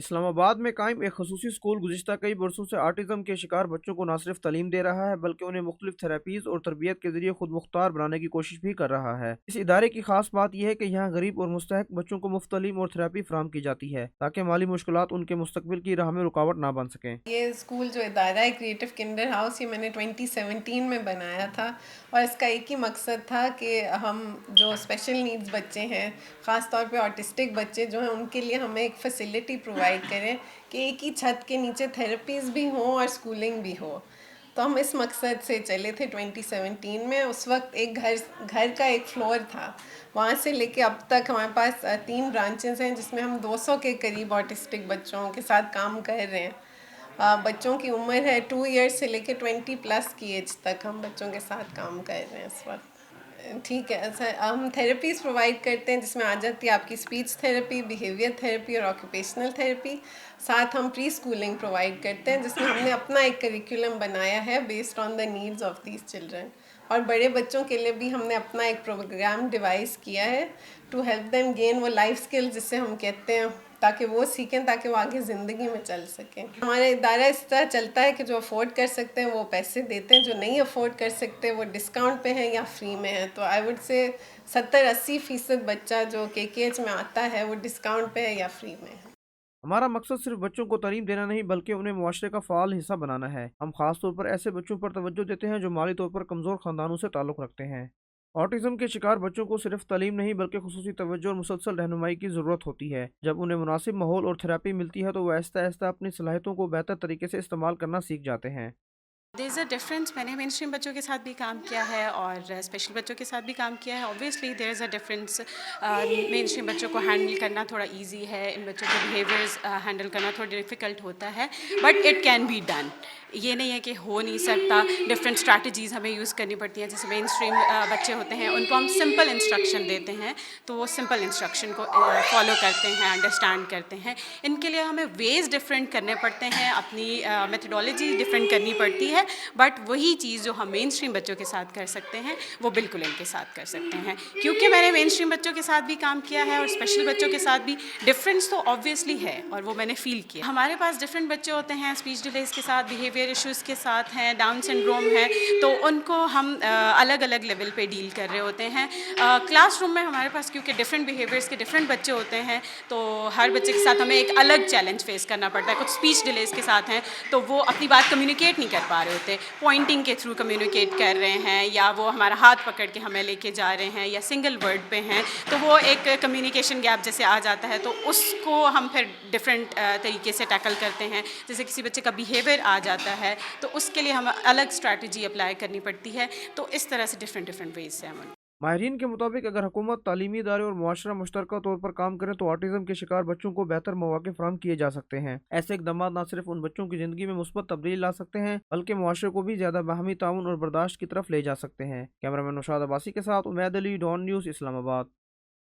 اسلام آباد میں قائم ایک خصوصی اسکول گزشتہ کئی برسوں سے آٹزم کے شکار بچوں کو نہ صرف تعلیم دے رہا ہے بلکہ انہیں مختلف تھراپیز اور تربیت کے ذریعے خود مختار بنانے کی کوشش بھی کر رہا ہے۔ اس ادارے کی خاص بات یہ ہے کہ یہاں غریب اور مستحق بچوں کو مفت تعلیم اور تھراپی فراہم کی جاتی ہے تاکہ مالی مشکلات ان کے مستقبل کی راہ میں رکاوٹ نہ بن سکیں۔ یہ اسکول جو ادارہ ہے کریٹو کنڈر ہاؤس، یہ میں نے 2017 میں بنایا تھا، اور اس کا ایک ہی مقصد تھا کہ ہم جو اسپیشل نیڈز بچے ہیں، خاص طور پہ آٹسٹک بچے جو ہیں، ان کے لیے ہمیں ایک فیسلٹی پرووائڈ کریں کہ ایک ہی چھت کے نیچے تھراپیز بھی ہوں اور اسکولنگ بھی ہو۔ تو ہم اس مقصد سے چلے تھے 2017 میں۔ اس وقت ایک گھر کا ایک فلور تھا، وہاں سے لے کے اب تک ہمارے پاس 3 برانچز ہیں جس میں ہم 200 کے قریب آٹسٹک بچوں کے ساتھ کام کر رہے ہیں۔ بچوں کی عمر ہے 2 ایئرس سے لے کے 20+ کی ایج تک ہم بچوں کے ساتھ کام کر رہے ہیں اس وقت۔ ٹھیک ہے سر، ہم تھراپیز پرووائڈ کرتے ہیں جس میں آ جاتی ہے آپ کی اسپیچ تھراپی، بیہیویئر تھراپی اور آکوپیشنل تھراپی۔ ساتھ ہم پری اسکولنگ پرووائڈ کرتے ہیں جس میں ہم نے اپنا ایک کریکولم بنایا ہے based on the needs of these children, اور بڑے بچوں کے لیے بھی ہم نے اپنا ایک پروگرام ڈیوائز کیا ہے ٹو ہیلپ دیم گین وہ لائف اسکل جسے ہم کہتے ہیں، تاکہ وہ سیکھیں، تاکہ وہ آگے زندگی میں چل سکیں۔ ہمارا ادارہ اس طرح چلتا ہے کہ جو افورڈ کر سکتے ہیں وہ پیسے دیتے ہیں، جو نہیں افورڈ کر سکتے وہ ڈسکاؤنٹ پہ ہیں یا فری میں ہیں۔ تو آئی وڈ سے 70-80% بچہ جو KKH میں آتا ہے وہ ڈسکاؤنٹ پہ ہے یا فری میں ہے۔ ہمارا مقصد صرف بچوں کو تعلیم دینا نہیں بلکہ انہیں معاشرے کا فعال حصہ بنانا ہے۔ ہم خاص طور پر ایسے بچوں پر توجہ دیتے ہیں جو مالی طور پر کمزور خاندانوں سے تعلق رکھتے ہیں۔ آٹزم کے شکار بچوں کو صرف تعلیم نہیں بلکہ خصوصی توجہ اور مسلسل رہنمائی کی ضرورت ہوتی ہے۔ جب انہیں مناسب ماحول اور تھراپی ملتی ہے تو وہ آہستہ آہستہ اپنی صلاحیتوں کو بہتر طریقے سے استعمال کرنا سیکھ جاتے ہیں۔ دیر از اے ڈفرینس، میں نے مین اسٹریم بچوں کے ساتھ بھی کام کیا ہے اور اسپیشل بچوں کے ساتھ بھی کام کیا ہے۔ Obviously there is a difference, mainstream بچوں کو ہینڈل کرنا تھوڑا ایزی ہے، ان بچوں کے بیہیویئرز ہینڈل کرنا تھوڑا ڈیفیکلٹ ہوتا ہے، but it can be done. یہ نہیں ہے کہ ہو نہیں سکتا، ڈفرینٹ اسٹریٹجیز ہمیں یوز کرنی پڑتی ہیں۔ جیسے مین اسٹریم بچے ہوتے ہیں ان کو ہم سمپل انسٹرکشن دیتے ہیں تو وہ سمپل انسٹرکشن کو فالو کرتے ہیں، انڈرسٹینڈ کرتے ہیں۔ ان کے لیے ہمیں ویز ڈفرینٹ کرنے پڑتے ہیں، اپنی میتھڈالوجی ڈفرینٹ کرنی پڑتی ہے، بٹ وہی چیز جو ہم مین اسٹریم بچوں کے ساتھ کر سکتے ہیں وہ بالکل ان کے ساتھ کر سکتے ہیں۔ کیونکہ میں نے مین اسٹریم بچوں کے ساتھ بھی کام کیا ہے اور اسپیشل بچوں کے ساتھ بھی، ڈفرینس تو آبویسلی ہے اور وہ میں نے فیل کیا۔ ہمارے پاس ڈفرینٹ بچے ہوتے ہیں، اسپیچ ڈیلیز کے ساتھ، بیہیویئر ایشوز کے ساتھ ہیں، ڈاؤن سنڈروم ہے، تو ان کو ہم الگ الگ لیول پہ ڈیل کر رہے ہوتے ہیں۔ کلاس روم میں ہمارے پاس کیونکہ ڈفرینٹ بیہیویئرس کے ڈفرینٹ بچے ہوتے ہیں تو ہر بچے کے ساتھ ہمیں ایک الگ چیلنج فیس کرنا پڑتا ہے۔ کچھ اسپیچ ڈیلیز کے ساتھ ہیں تو وہ اپنی بات کمیونیکیٹ نہیں کر پا رہے ہوتے، پوائنٹنگ کے تھرو کمیونیکیٹ کر رہے ہیں، یا وہ ہمارا ہاتھ پکڑ کے ہمیں لے کے جا رہے ہیں، یا سنگل ورڈ پہ ہیں، تو وہ ایک کمیونیکیشن گیپ جیسے آ جاتا ہے، تو اس کو ہم پھر ڈفرینٹ طریقے سے ٹیکل کرتے ہیں۔ جیسے کسی بچے کا بیہیویئر آ جاتا ہے تو اس کے لیے ہمیں الگ اسٹریٹجی اپلائی کرنی پڑتی ہے، تو اس طرح سے ڈفرینٹ ویز سے ہم۔ ماہرین کے مطابق اگر حکومت، تعلیمی ادارے اور معاشرہ مشترکہ طور پر کام کریں تو آٹزم کے شکار بچوں کو بہتر مواقع فراہم کیے جا سکتے ہیں۔ ایسے اقدامات نہ صرف ان بچوں کی زندگی میں مثبت تبدیلی لا سکتے ہیں بلکہ معاشرے کو بھی زیادہ باہمی تعاون اور برداشت کی طرف لے جا سکتے ہیں۔ کیمرہ مین نوشاد عباسی کے ساتھ عمید علی، ڈان نیوز، اسلام آباد۔